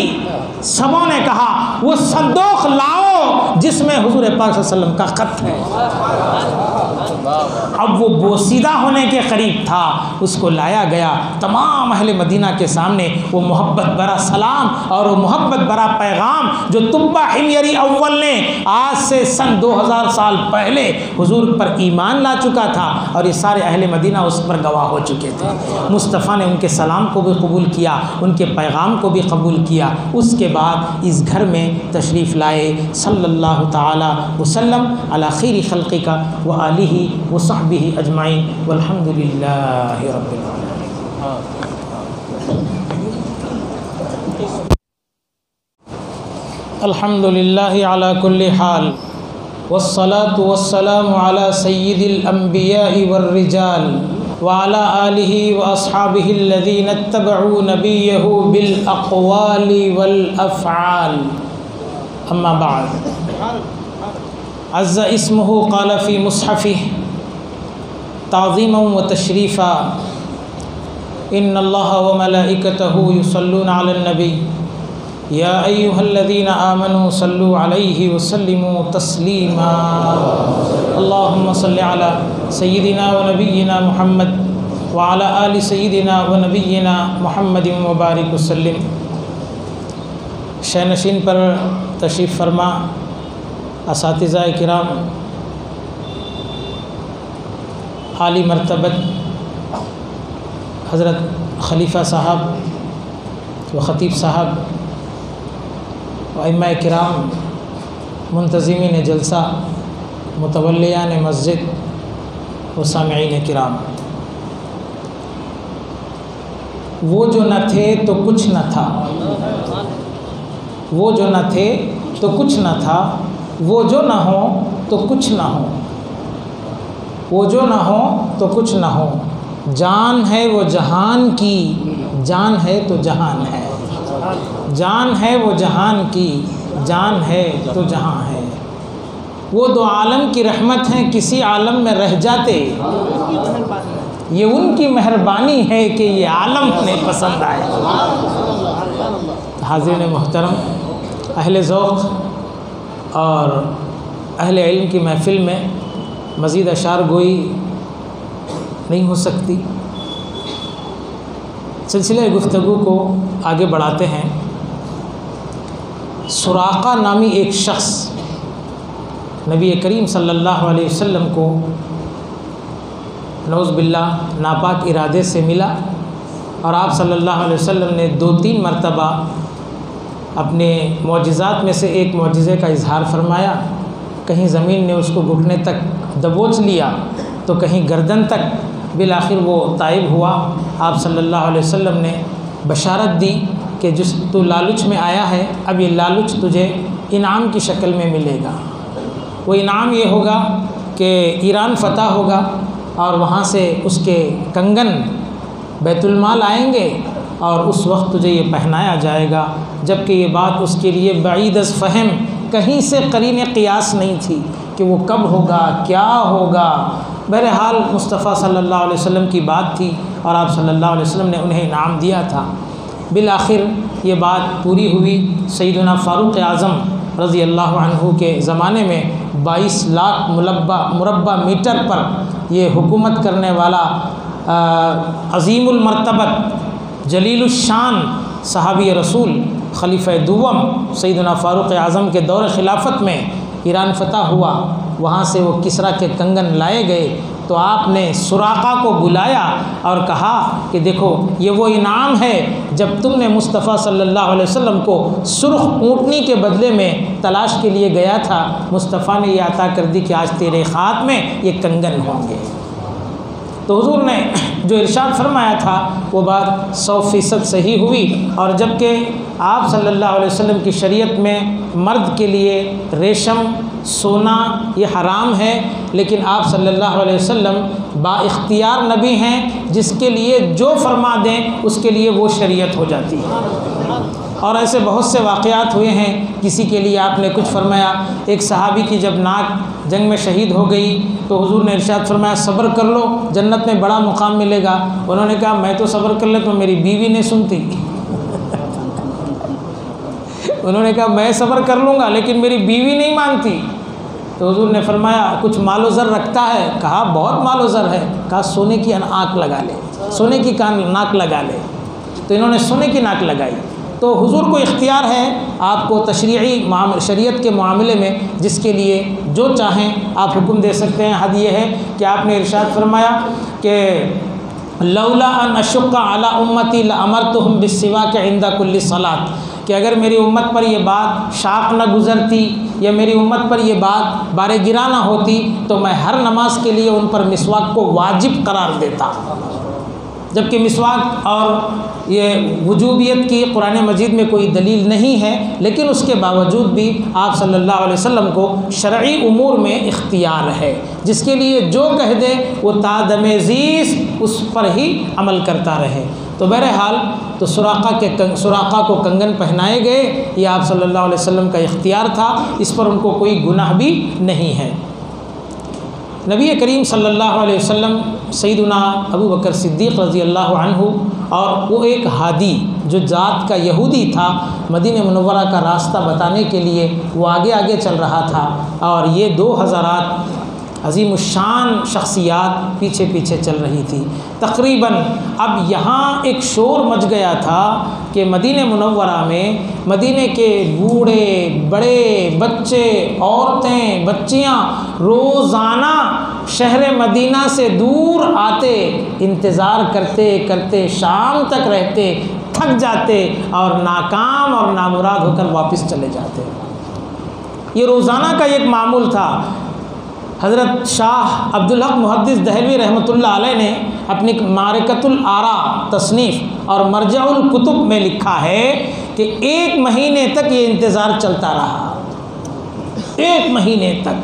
सबों ने कहा वो संदूक लाओ जिसमें हुजूर पाक सल्लल्लाहु अलैहि वसल्लम का ख़त है। अब वो बोसीदा होने के करीब था, उसको लाया गया। तमाम अहले मदीना के सामने वो मोहब्बत भरा सलाम और वो मोहब्बत भरा पैगाम जो तुब्बा हिमयरी अव्वल ने आज से सन 2000 साल पहले हुजूर पर ईमान ला चुका था और ये सारे अहले मदीना उस पर गवाह हो चुके थे। मुस्तफ़ा ने उनके सलाम को भी कबूल किया, उनके पैगाम को भी कबूल किया। उसके बाद इस घर में तशरीफ़ लाए सल्लल्लाहु ताला वसल्लम अला खैरि खल्क़िका व आलिही व सहबिही अजमाइन वल्हम्दुलिल्लाहि रब्बिल आलमीन। अल्हम्दुलिल्लाहि अला कुल्ली हाल वस्सलातु वस्सलामु अला सय्यिदिल अंबिया'i वर्रिजाल व अला आलिही व अस्हाबिही अल्लज़ीना इत्तबअू नबियहू बिल अक़वाली वल अफ़आल। अम्मा बाद, अज़्ज़ा इस्मुहु क़ाल फ़ी मुस्हफ़िही ताज़ीमन व तशरीफ़ा, इन्नल्लाहा व मलाइकतहू युसल्लूना अलन नबी या अय्युहल्लज़ीना आमनू सल्लू अलैहि व सल्लिमू तस्लीमा। अल्लाहुम्मा सल्लि अला सय्यिदिना व नबिय्यिना मुहम्मद व अला आलि सय्यिदिना व नबिय्यिना मुहम्मदिन व बारिक वसल्लिम। शयनशीन पर तशरीफ़ फरमा असातिज़ा किराम, आली मरतबत हज़रत खलीफ़ा साहब व ख़तीब साहब व अइम्मा किराम, मुंतज़िमीन जलसा, मुतवल्लियान मस्जिद व सामिईन किराम, वो जो न थे तो कुछ न था, वो जो न थे तो कुछ न था, वो जो न हो तो कुछ ना हो, वो जो ना हो तो कुछ ना हो, जान है वो जहान की, जान है तो जहान है, जान है वो जहान की, जान है तो जहां है। वो दो आलम की रहमत है, किसी आलम में रह जाते, ये उनकी मेहरबानी है कि ये आलम उन्हें पसंद आए। हाज़िरीन मोहतरम, अहले ज़ौक़ और अहले इल्म की महफ़िल में मज़ीद अशार गोई नहीं हो सकती। सिलसिले गुफ्तगू को आगे बढ़ाते हैं। सुराक़ा नामी एक शख्स नबी करीम सल्लल्लाहु अलैहि वसल्लम को नौज़ बिल्लाह नापाक इरादे से मिला और आप सल्लल्लाहु अलैहि वसल्लम ने 2-3 मरतबा अपने मौजिज़ात में से एक मौजिज़े का इजहार फरमाया। कहीं ज़मीन ने उसको घुटने तक दबोच लिया तो कहीं गर्दन तक, बिलाखिर वो ताइब हुआ। आप सल्लल्लाहु अलैहि वसल्लम ने बशारत दी कि जिस तू लालच में आया है, अब ये लालच तुझे इनाम की शक्ल में मिलेगा। वो इनाम ये होगा कि ईरान फ़तह होगा और वहाँ से उसके कंगन बैतुलमाल आएंगे और उस वक्त तुझे ये पहनाया जाएगा। जबकि ये बात उसके लिए बईद अज़ फ़हम, कहीं से करीने क़ियास नहीं थी कि वो कब होगा, क्या होगा। बहरहाल मुस्तफ़ा सल्लल्लाहु अलैहि वसल्लम की बात थी और आप सल्लल्लाहु अलैहि वसल्लम ने उन्हें इनाम दिया था। बिलाखिर ये बात पूरी हुई। सैयदना फ़ारूक़ आज़म रज़ी अल्लाह अन्हु के ज़माने में 22 लाख मुरब्बा मीटर पर ये हुकूमत करने वाला अज़ीमुल मर्तबत जलीलुश्शान सहाबी रसूल खलीफ़ा दुवम सैयदना फ़ारूक़ आज़म के दौर खिलाफत में ईरान फ़तह हुआ। वहाँ से वो किसरा के कंगन लाए गए तो आपने सुराक़ा को बुलाया और कहा कि देखो ये वो इनाम है जब तुमने मुस्तफ़ा सल्लल्लाहु अलैहि वसल्लम को सुर्ख़ ऊँटनी के बदले में तलाश के लिए गया था, मुस्तफ़ा ने ये अता कर दी कि आज तेरे ख़ात में ये कंगन होंगे। तो हुज़ूर ने जो इरशाद फरमाया था वो बात 100% सही हुई। और जबकि आप सल्लल्लाहु अलैहि वसल्लम की शरीयत में मर्द के लिए रेशम, सोना ये हराम है, लेकिन आप सल्लल्लाहु अलैहि वसल्लम बाइख्तियार नबी हैं, जिसके लिए जो फरमा दें उसके लिए वो शरीयत हो जाती है। और ऐसे बहुत से वाक़यात हुए हैं। किसी के लिए आपने कुछ फरमाया, एक सहाबी की जब नाक जंग में शहीद हो गई तो हुजूर ने इरशाद फरमाया सब्र कर लो, जन्नत में बड़ा मुकाम मिलेगा। उन्होंने कहा मैं तो सब्र कर ले तो मेरी बीवी नहीं सुनती। उन्होंने कहा मैं सब्र कर लूँगा लेकिन मेरी बीवी नहीं मानती। तो हुजूर ने फरमाया कुछ मालो ज़र रखता है? कहा बहुत मालो ज़र है। कहा सोने की आँख लगा ले, सोने की नाक लगा ले। तो इन्होंने सोने की नाक लगाई। तो हुजूर को इख्तियार है आपको तशरीई शरीयत के मामले में जिसके लिए जो चाहें आप हुक्म दे सकते हैं। हद ये है कि आपने इरशाद फरमाया कि लौला अन अशुक्का अला उम्मती लअमरतुहुम बिस्सिवाक इंदा कुल्ली सलात, कि अगर मेरी उम्मत पर यह बात शाक न गुज़रती या मेरी उम्मत पर यह बात बारे गिरा ना होती तो मैं हर नमाज के लिए उन पर मिसवाक को वाजिब करार देता। जबकि मिसवाक और ये वजूबियत की कुरान मजीद में कोई दलील नहीं है, लेकिन उसके बावजूद भी आप सल्लल्लाहु अलैहि वसल्लम को शरई उमूर में इख्तियार है। जिसके लिए जो कह दे वो तादमेज़ीज़ उस पर ही अमल करता रहे। तो बहरहाल तो सुराक़ा को कंगन पहनाए गए, ये आप सल्लल्लाहु अलैहि वसल्लम का इख्तियार था, इस पर उनको कोई गुनाह भी नहीं है। नबी करीम सल्लल्लाहु अलैहि वसल्लम सैयदना अबू बकर सिद्दीक़ रज़ी अल्लाह अन्हु और वो एक हादी जो ज़ात का यहूदी था, मदीना मुनव्वरा का रास्ता बताने के लिए वो आगे आगे चल रहा था और ये 2 हज़रात अज़ीमुश्शान शख्सियात पीछे पीछे चल रही थी। तकरीबन अब यहाँ एक शोर मच गया था कि मदीने मुनव्वरा में मदीने के बूढ़े बड़े बच्चे औरतें बच्चियाँ रोज़ाना शहर मदीना से दूर आते, इंतज़ार करते करते शाम तक रहते, थक जाते और नाकाम और नामुराद होकर वापस चले जाते। ये रोज़ाना का एक मामूल था। हज़रत शाह अब्दुल हक मुहद्दिस दहलवी रहमतुल्लाह अलैह ने अपनी मारिकतुल आरा तसनीफ़ और मरजाउल कुतुब में लिखा है कि 1 महीने तक ये इंतज़ार चलता रहा। 1 महीने तक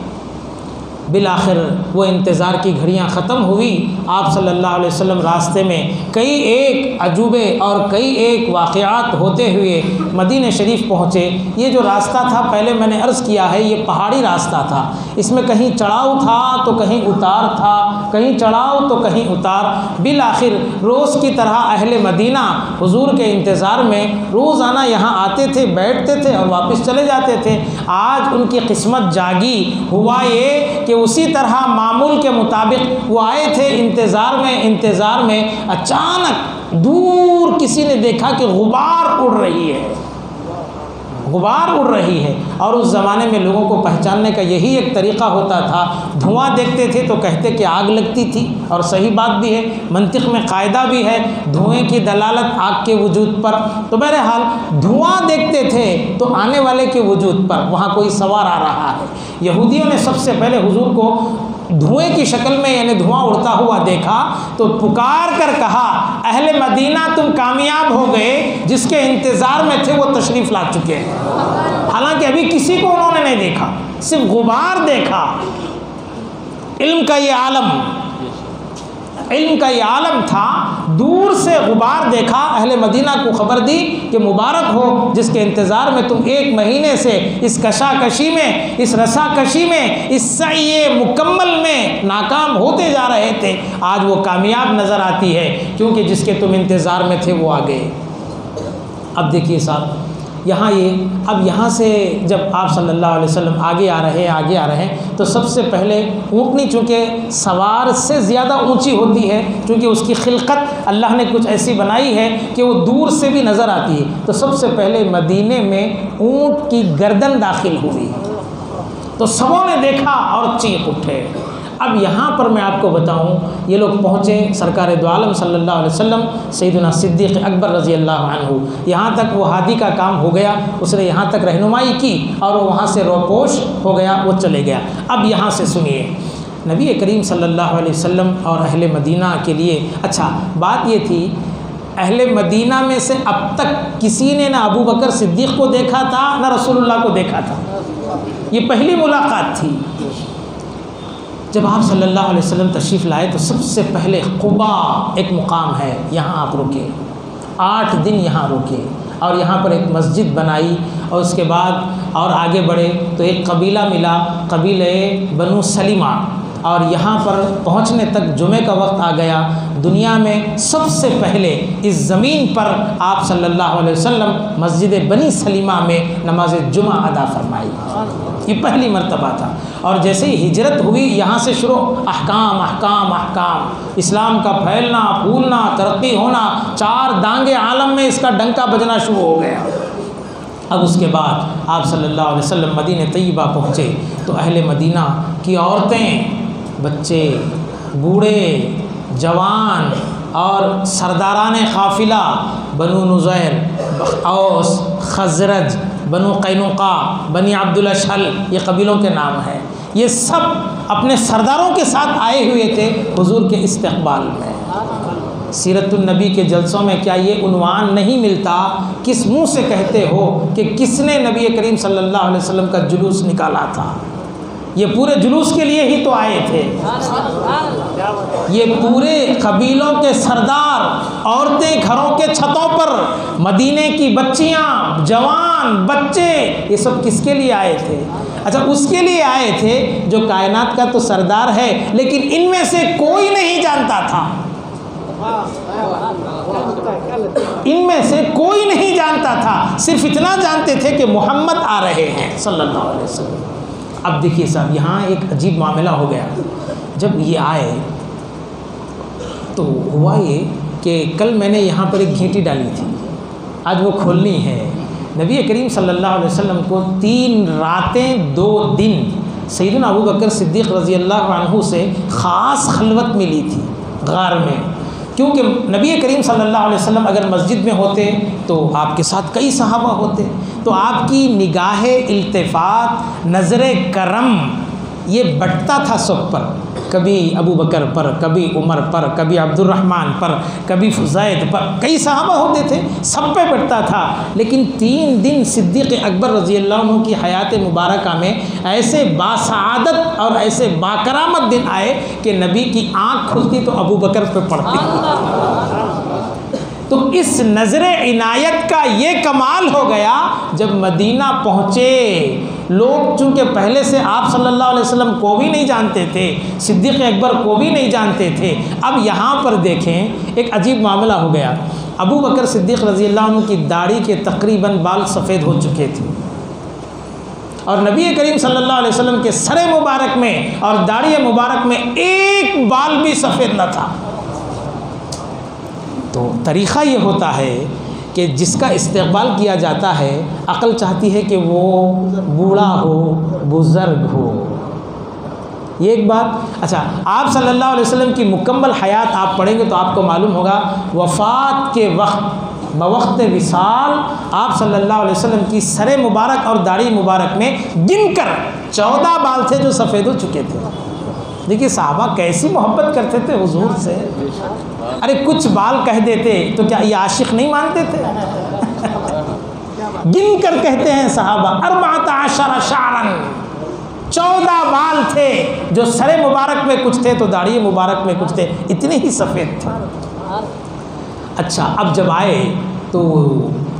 बिल आखिर वो इंतज़ार की घड़ियाँ ख़त्म हुई। आप सल्लल्लाहु अलैहि वसल्लम रास्ते में कई एक अजूबे और कई एक वाक़यात होते हुए मदीने शरीफ पहुँचे। ये जो रास्ता था, पहले मैंने अर्ज़ किया है, ये पहाड़ी रास्ता था। इसमें कहीं चढ़ाव था तो कहीं उतार था, कहीं चढ़ाव तो कहीं उतार। बिल आखिर रोज़ की तरह अहले मदीना हुजूर के इंतज़ार में रोज़ाना यहाँ आते थे, बैठते थे और वापस चले जाते थे। आज उनकी किस्मत जागी। हुआ ये कि उसी तरह मामूल के मुताबिक वो आए थे इंतज़ार में अचानक दूर किसी ने देखा कि गुबार उड़ रही है, गुबार उड़ रही है। और उस ज़माने में लोगों को पहचानने का यही एक तरीक़ा होता था। धुआं देखते थे तो कहते कि आग लगती थी, और सही बात भी है, मंतिक़ में कायदा भी है, धुएं की दलालत आग के वजूद पर। तो बहरहाल धुआं देखते थे तो आने वाले के वजूद पर वहाँ कोई सवार आ रहा है। यहूदियों ने सबसे पहले हुजूर को धुएं की शक्ल में यानी धुआं उड़ता हुआ देखा तो पुकार कर कहा, अहले मदीना तुम कामयाब हो गए, जिसके इंतज़ार में थे वो तशरीफ़ ला चुके हैं। हालांकि अभी किसी को उन्होंने नहीं देखा, सिर्फ गुबार देखा। इल्म का ये आलम था। दूर से गुबार देखा, अहले मदीना को ख़बर दी कि मुबारक हो, जिसके इंतज़ार में तुम 1 महीने से इस कशाकशी में, इस रसाकशी में, इस सही मुकम्मल में नाकाम होते जा रहे थे। आज वो कामयाब नज़र आती है, क्योंकि जिसके तुम इंतज़ार में थे वो आ गए। अब देखिए साहब, यहाँ ये अब यहाँ से जब आप सल्लल्लाहु अलैहि वसल्लम आगे आ रहे हैं तो सबसे पहले ऊँटनी चूँकि सवार से ज़्यादा ऊंची होती है, चूँकि उसकी खिलकत अल्लाह ने कुछ ऐसी बनाई है कि वो दूर से भी नज़र आती है। तो सबसे पहले मदीने में ऊँट की गर्दन दाखिल हुई तो सबों ने देखा और चीख उठे। अब यहाँ पर मैं आपको बताऊँ, ये लोग पहुँचे सरकार दो आलम सल्लल्लाहु अलैहि वसल्लम सैयदना सिद्दीक़ अकबर रज़ी अल्लाह अन्हु, यहाँ तक वो हादी का काम हो गया, उसने यहाँ तक रहनुमाई की और वो वहाँ से रोपोश हो गया, वो चले गया। अब यहाँ से सुनिए, नबी करीम सल्लल्लाहु अलैहि वसल्लम और अहले मदीना के लिए, अच्छा बात ये थी, अहले मदीना में से अब तक किसी ने ना अबू बकर सिद्दीक़ को देखा था ना रसूलुल्लाह को देखा था। ये पहली मुलाकात थी। जब आप सल्लल्लाहु अलैहि वसल्लम तशरीफ़ लाए तो सबसे पहले कुबा एक मुकाम है, यहाँ आप रुके, 8 दिन यहाँ रुके और यहाँ पर एक मस्जिद बनाई। और उसके बाद और आगे बढ़े तो एक कबीला मिला, कबीले बनु सलीमा, और यहाँ पर पहुँचने तक जुमे का वक्त आ गया। दुनिया में सबसे पहले इस ज़मीन पर आप सल्लल्लाहु अलैहि वसल्लम मस्जिद बनी सलीमा में नमाज जुमा अदा फरमाई। ये पहली मर्तबा था। और जैसे ही हिजरत हुई यहाँ से शुरू अहकाम अहकाम अहकाम, इस्लाम का फैलना, फूलना, तरक्की होना, 4 दांगे आलम में इसका डंका बजना शुरू हो गया। अब उसके बाद आप सल्लल्लाहु अलैहि वसल्लम मदीने तैयबा पहुँचे तो अहले मदीना की औरतें, बच्चे, बूढ़े, जवान और सरदारान काफ़िला, बनु नुज़ैर, औस, खज़रज, बनु कैनुका, बनी अब्दुल अशहल, ये कबीलों के नाम हैं। ये सब अपने सरदारों के साथ आए हुए थे हुजूर के इस्तक़बाल में। सीरतुन नबी के जलसों में क्या ये उन्वान नहीं मिलता, किस मुँह से कहते हो कि किसने नबी करीम सल्लल्लाहु अलैहि वसल्लम का जुलूस निकाला था? ये पूरे जुलूस के लिए ही तो आए थे। ये पूरे कबीलों के सरदार, औरतें घरों के छतों पर, मदीने की बच्चियां, जवान, बच्चे, ये सब किसके लिए आए थे? अच्छा, उसके लिए आए थे जो कायनात का तो सरदार है, लेकिन इनमें से कोई नहीं जानता था, इनमें से कोई नहीं जानता था, सिर्फ इतना जानते थे कि मोहम्मद आ रहे हैं सल्लल्लाहु अलैहि वसल्लम। अब देखिए साहब, यहाँ एक अजीब मामला हो गया। जब ये आए तो हुआ ये कि कल मैंने यहाँ पर एक घींटी डाली थी, आज वो खोलनी है। नबी करीम सल्लल्लाहु अलैहि वसल्लम को 3 रातें 2 दिन सैयदना अबू बकर सिद्दीक़ रज़ी अल्लाह अन्हु से ख़ास खलवत मिली थी गार में, क्योंकि नबी करीम सल्लल्लाहु अलैहि वसल्लम अगर मस्जिद में होते तो आपके साथ कई सहाबा होते, तो आपकी निगाह इल्तिफ़ात, नज़र करम ये बटता था सब पर। कभी अबू बकर पर, कभी उमर पर, कभी अब्दुर्रहमान पर, कभी फ़ुज़ैद पर, कई सहाबा होते थे, सब पे बढ़ता था। लेकिन 3 दिन सिद्दीक़ अकबर रज़ी अल्लाह अन्हु की हयात मुबारका में ऐसे बासआदत और ऐसे बाकरामत दिन आए कि नबी की आँख खुलती तो अबू बकर पे पड़ती। तो इस नज़र इनायत का ये कमाल हो गया, जब मदीना पहुँचे लोग चूँकि पहले से आप सल्लल्लाहु अलैहि वसल्लम को भी नहीं जानते थे, सिद्दीक़ अकबर को भी नहीं जानते थे। अब यहाँ पर देखें एक अजीब मामला हो गया। अबू बकर सिद्दीक़ रज़ी अल्लाह अन्हु की दाढ़ी के तकरीबन बाल सफ़ेद हो चुके थे और नबी करीम सल्लल्लाहु अलैहि वसल्लम के सर मुबारक में और दाढ़ी मुबारक में एक बाल भी सफ़ेद न था। तो तरीक़ा ये होता है कि जिसका इस्तक़बाल किया जाता है, अक़ल चाहती है कि वो बूढ़ा हो, बुज़ुर्ग हो। ये एक बात। अच्छा, आप सल्लल्लाहु अलैहि वसल्लम की मुकम्मल हयात आप पढ़ेंगे तो आपको मालूम होगा, वफ़ात के वक्त बवक्त विसाल आप सल्लल्लाहु अलैहि वसल्लम की सर मुबारक और दाढ़ी मुबारक में गिनकर 14 बाल थे जो सफ़ेद हो चुके थे। देखिए सहाबा कैसी मोहब्बत करते थे हुजूर से। अरे कुछ बाल कह देते तो क्या ये आशिक नहीं मानते थे? गिन कर कहते हैं सहाबा, 14 शारन, 14 बाल थे जो सरे मुबारक में कुछ थे तो दाढ़ी मुबारक में कुछ थे, इतने ही सफ़ेद थे। अच्छा, अब जब आए तो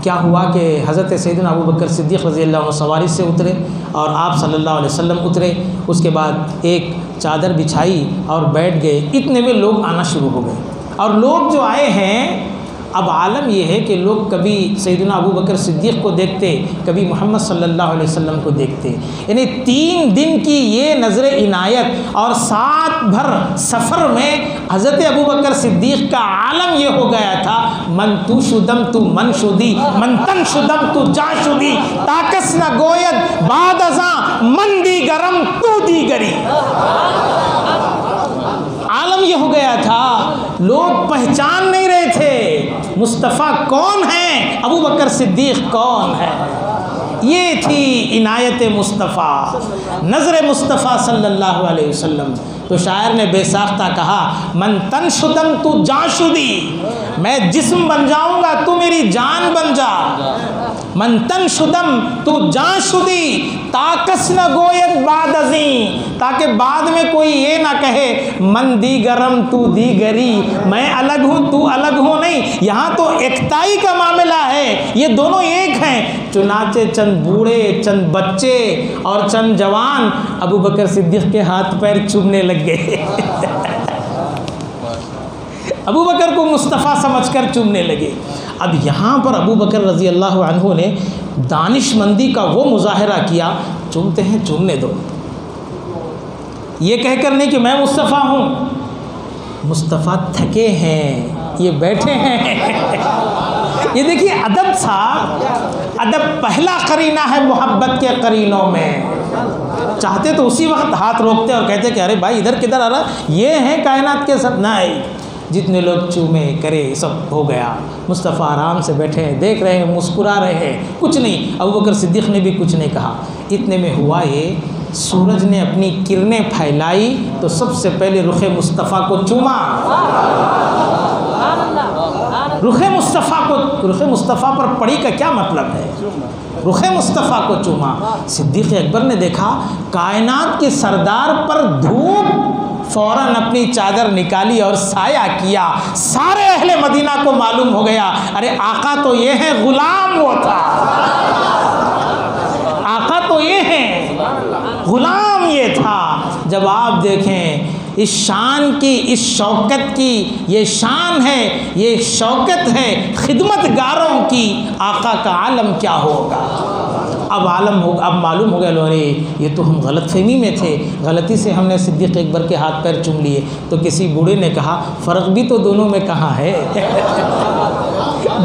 क्या हुआ कि हज़रत सैयदना अबू बकर सिद्दीक़ रज़ी अल्लाह अन्हु सवारी से उतरे और आप सल्लल्लाहु अलैहि वसल्लम उतरे। उसके बाद एक चादर बिछाई और बैठ गए। इतने में लोग आना शुरू हो गए और लोग जो आए हैं, अब आलम यह है कि लोग कभी सैयदना अबू बकर सिद्दीक़ को देखते, कभी मोहम्मद सल्लल्लाहु अलैहि वसल्लम को देखते। यानी 3 दिन की ये नज़र इनायत और 7 भर सफ़र में हज़रत अबू बकर सिद्दीक़ का आलम ये हो गया था, मन तू शुदम तू मन शुदी, मन तन शुदम तू जा शुदी, ताकस न गोयद बाद अज़ा मन दी गरम तू दी गरी। आलम ये हो गया था, लोग पहचान नहीं रहे थे मुस्तफ़ा कौन है, अबू बकर सिद्दीक़ कौन है। ये थी इनायत मुस्तफ़ा, नज़र मुस्तफ़ा सल्लल्लाहु अलैहि वसल्लम। तो शायर ने बेसाख्ता कहा, मन तन शुदम तू जान शुदी, मैं जिस्म बन जाऊंगा तू मेरी जान बन जा। मन तन शुदम तू जान शुदी, ताकस न गोयत बाद अज़ी, ताकि बाद में कोई ये ना कहे मन दी गरम तू दी गरी, मैं अलग हूँ तू अलग हो नहीं। यहाँ तो एकताई का मामला है, ये दोनों एक हैं। चुनाचे चंद बूढ़े, चंद बच्चे और चंद जवान अबू बकर सिद्दीक़ के हाथ पैर चूमने लग गए। अबू बकर को मुस्तफ़ा समझकर चूमने लगे। अब यहाँ पर अबू बकर रज़ी अल्लाह अन्हु ने दानिशमंदी का वो मुज़ाहरा किया, चूमते हैं चूमने दो, ये कहकर नहीं कि मैं मुस्तफ़ा हूँ। मुस्तफ़ा थके हैं, ये बैठे हैं। ये देखिए अदब साहब, अदब पहला करीना है मोहब्बत के करीनों में। चाहते तो उसी वक्त हाथ रोकते और कहते कि अरे भाई इधर किधर आ रहा, ये हैं कायनात के सब। नहीं, जितने लोग चूमे करे सब हो गया। मुस्तफ़ा आराम से बैठे हैं, देख रहे हैं, मुस्कुरा रहे हैं, कुछ नहीं। अबू बकर सिद्दीक़ ने भी कुछ नहीं कहा। इतने में हुआ ये, सूरज ने अपनी किरणें फैलाई तो सबसे पहले रुखे मुस्तफ़ा को चूमा। रुखे मुस्तफ़ा को, रुखे मुस्तफ़ा पर पड़ी का क्या मतलब है? रुखे मुस्तफ़ा को चूमा। सिद्दीक़ अकबर ने देखा कायनात के सरदार पर धूप, फ़ौरन अपनी चादर निकाली और साया किया। सारे अहले मदीना को मालूम हो गया, अरे आका तो ये है, गुलाम वो था। आका तो ये है, गुलाम ये था। जब आप देखें इस शान की, इस शौकत की, ये शान है, ये शौकत है खिदमतगारों की, आका का आलम क्या होगा। अब आलम हो, अब मालूम हो गया लो, अरे ये तो हम गलतफहमी में थे, गलती से हमने सिद्दीक़ अकबर के हाथ पैर चूम लिए। तो किसी बूढ़े ने कहा, फ़र्क भी तो दोनों में कहाँ है।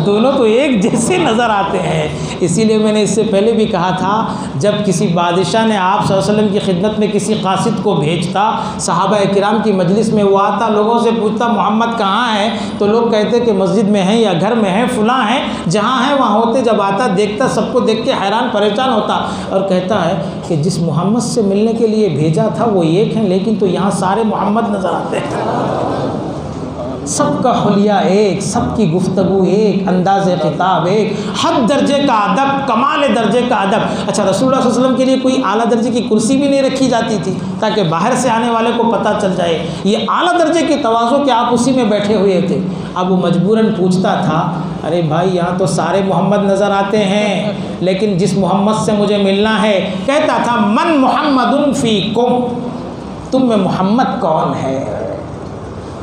दोनों तो एक जैसे नज़र आते हैं। इसीलिए मैंने इससे पहले भी कहा था, जब किसी बादशाह ने आप सल्लल्लाहु अलैहि वसल्लम की खिदमत में किसी कासिद को भेजता, सहाबा किराम की मजलिस में वो आता, लोगों से पूछता मोहम्मद कहाँ है, तो लोग कहते कि मस्जिद में हैं या घर में हैं, फलां हैं, जहाँ हैं वहाँ होते। जब आता देखता, सबको देख के हैरान परेशान होता और कहता है कि जिस मोहम्मद से मिलने के लिए भेजा था वो एक हैं, लेकिन तो यहाँ सारे मोहम्मद नज़र आते हैं। सबका हुलिया एक, सबकी गुफ्तगू एक, अंदाज़ खिताब एक, हद दर्जे का अदब, कमाल दर्जे का अदब। अच्छा, रसूलुल्लाह सल्लल्लाहु अलैहि वसल्लम के लिए कोई आला दर्जे की कुर्सी भी नहीं रखी जाती थी ताकि बाहर से आने वाले को पता चल जाए ये आला दर्जे की तवाज़ो कि आप उसी में बैठे हुए थे। अब वो मजबूरन पूछता था, अरे भाई यहाँ तो सारे मोहम्मद नज़र आते हैं, लेकिन जिस मोहम्मद से मुझे मिलना है, कहता था मन मोहम्मदुन फ़ीकुम, तुम में मोहम्मद कौन है।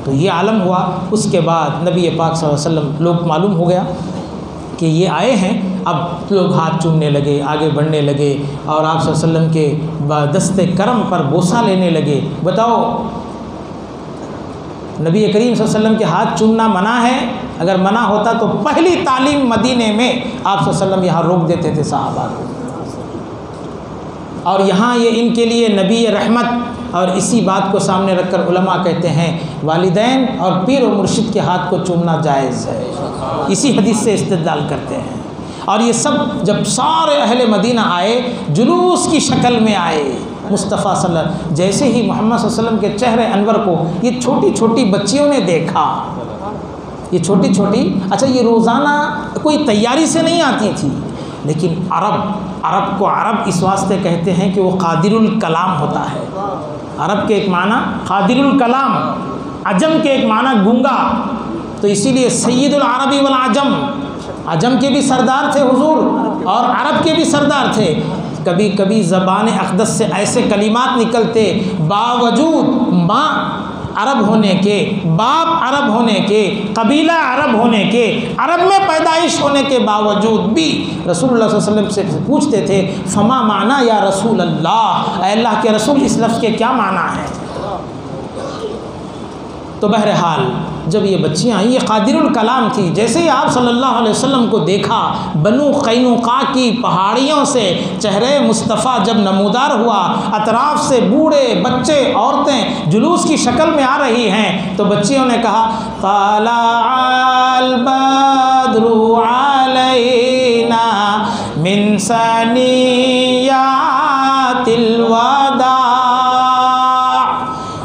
तो ये आलम हुआ। उसके बाद नबी पाक सल्लल्लाहु अलैहि वसल्लम लोग मालूम हो गया कि ये आए हैं। अब लोग हाथ चूमने लगे, आगे बढ़ने लगे और आप सल्लल्लाहु अलैहि वसल्लम के दस्ते करम पर बोसा लेने लगे। बताओ, नबी करीम सल्लल्लाहु अलैहि वसल्लम के हाथ चूमना मना है? अगर मना होता तो पहली तालीम मदीने में आप सल्लल्लाहु अलैहि वसल्लम यहाँ रोक देते थे सहाबा को। और यहाँ ये इनके लिए नबी रहमत। और इसी बात को सामने रखकर उलमा कहते हैं वालिदैन और पीर और मुर्शिद के हाथ को चूमना जायज़ है। इसी हदीस से इस्तेदलाल करते हैं। और ये सब जब सारे अहले मदीना आए, जुलूस की शक्ल में आए, मुस्तफ़ा सल्लल्लाहु, जैसे ही मोहम्मद सल्लल्लाहु अलैहि वसल्लम के चेहरे अनवर को ये छोटी छोटी बच्चियों ने देखा, ये छोटी छोटी, अच्छा ये रोज़ाना कोई तैयारी से नहीं आती थी, लेकिन अरब को अरब इस वास्ते कहते हैं कि वो कादिरुल कलाम होता है। अरब के एक माना कादिरुल कलाम, अजम के एक माना गूंगा। तो इसीलिए सैयदुल अरबी वल अजम, अजम के भी सरदार थे हुजूर और अरब के भी सरदार थे। कभी कभी ज़बान अक़दस से ऐसे कलिमात निकलते, बावजूद माँ अरब होने के, बाप अरब होने के, कबीला अरब होने के, अरब में पैदाइश होने के बावजूद भी रसूलुल्लाह सल्लल्लाहु अलैहि वसल्लम से पूछते थे, फमा माना या रसूल अल्लाह, अल्लाह के रसूल इस लफ्ज़ के क्या माना है। तो बहरहाल जब ये बच्चियाँ आई, ये कादिरुल कलाम थी। जैसे ही आप सल्लल्लाहु अलैहि वसल्लम को देखा, बनु कैनुका की पहाड़ियों से चेहरे मुस्तफ़ा जब नमूदार हुआ, अतराफ़ से बूढ़े बच्चे औरतें जुलूस की शक्ल में आ रही हैं, तो बच्चियों ने कहा तलाअल बद्रु अलैना मिन सनियातिल वदा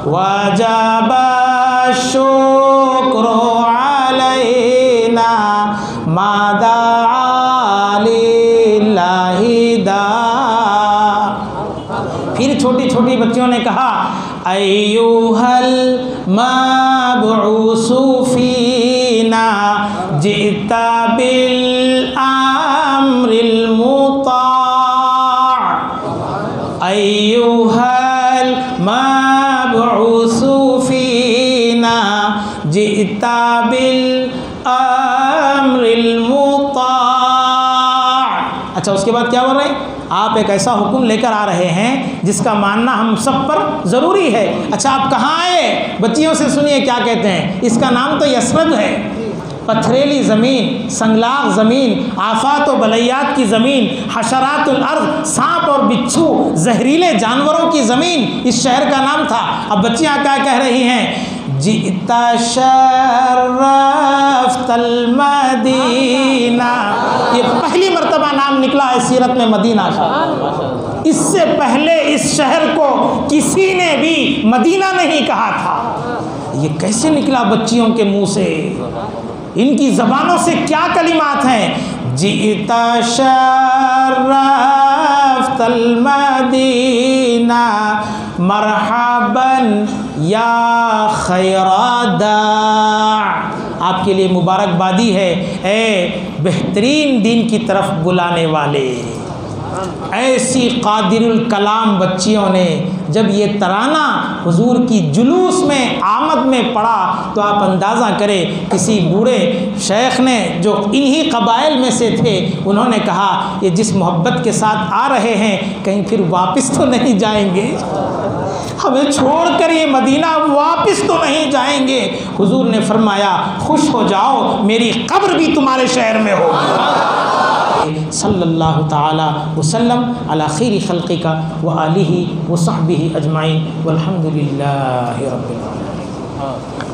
वजब शुक्र अलैना मादा लिल्लाहि दा। फिर छोटी छोटी बच्चियों ने कहा अय्युहल मबऊसु फीना जिता बिल अम्रिल मुता, अय्युहल मबऊसु फीना जिता बिल अम्रिल मुता। अच्छा, उसके बाद क्या बोल रहे हैं? आप एक ऐसा हुक्म लेकर आ रहे हैं जिसका मानना हम सब पर ज़रूरी है। अच्छा, आप कहाँ आए? बच्चियों से सुनिए क्या कहते हैं। इसका नाम तो यसरब है, पथरेली ज़मीन, संगलाग ज़मीन, आफात व बलैयात की ज़मीन, हशरातुल अर्ज़, सांप और बिच्छू, जहरीले जानवरों की ज़मीन इस शहर का नाम था। अब बच्चियाँ क्या कह रही हैं? जिता शर्रफ़्तल मदीना, ये पहली मर्तबा नाम निकला है सीरत में मदीना का। इससे पहले इस शहर को किसी ने भी मदीना नहीं कहा था। ये कैसे निकला बच्चियों के मुंह से? इनकी ज़बानों से क्या कलिमात हैं? जिता शर्रफ़्तल मदीना मरहबन या खैरादा, आपके लिए मुबारकबादी है ए बेहतरीन दिन की तरफ बुलाने वाले। ऐसी कादिरुल कलाम बच्चियों ने जब ये तराना हुजूर की जुलूस में आमद में पड़ा, तो आप अंदाज़ा करें किसी बूढ़े शेख ने जो इन्हीं कबाइल में से थे, उन्होंने कहा ये जिस मोहब्बत के साथ आ रहे हैं कहीं फिर वापस तो नहीं जाएंगे। हमें छोड़कर ये मदीना वापस तो नहीं जाएंगे। हुजूर ने फरमाया खुश हो जाओ, मेरी कब्र भी तुम्हारे शहर में होगी। सल्लल्लाहु ताला वसल्लम अला खैरि खल्क़िका व आलिहि व सहबिहि अजमाइन वल्हम्दुलिल्लाहि रब्बिल आलमीन।